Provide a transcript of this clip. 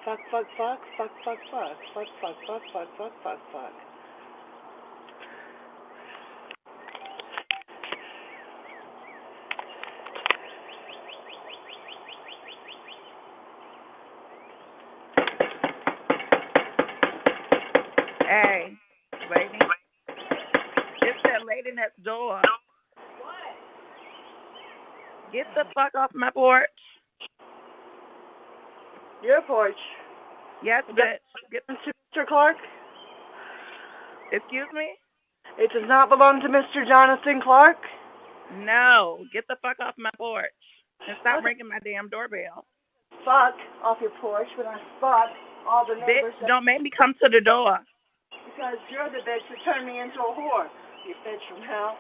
Fuck, fuck, fuck, fuck, fuck, fuck, fuck, fuck, fuck, fuck, fuck, fuck, fuck. Hey, lady. It's that lady next door. Get the fuck off my porch. Your porch. Yes, bitch. Get. Mr. Clark? Excuse me? It does not belong to Mr. Jonathan Clark? No. Get the fuck off my porch. And stop Okay. ringing my damn doorbell. Fuck off your porch when I fuck all the neighbors. Bitch, don't make me come to the door. Because you're the bitch that turned me into a whore. You bitch from hell.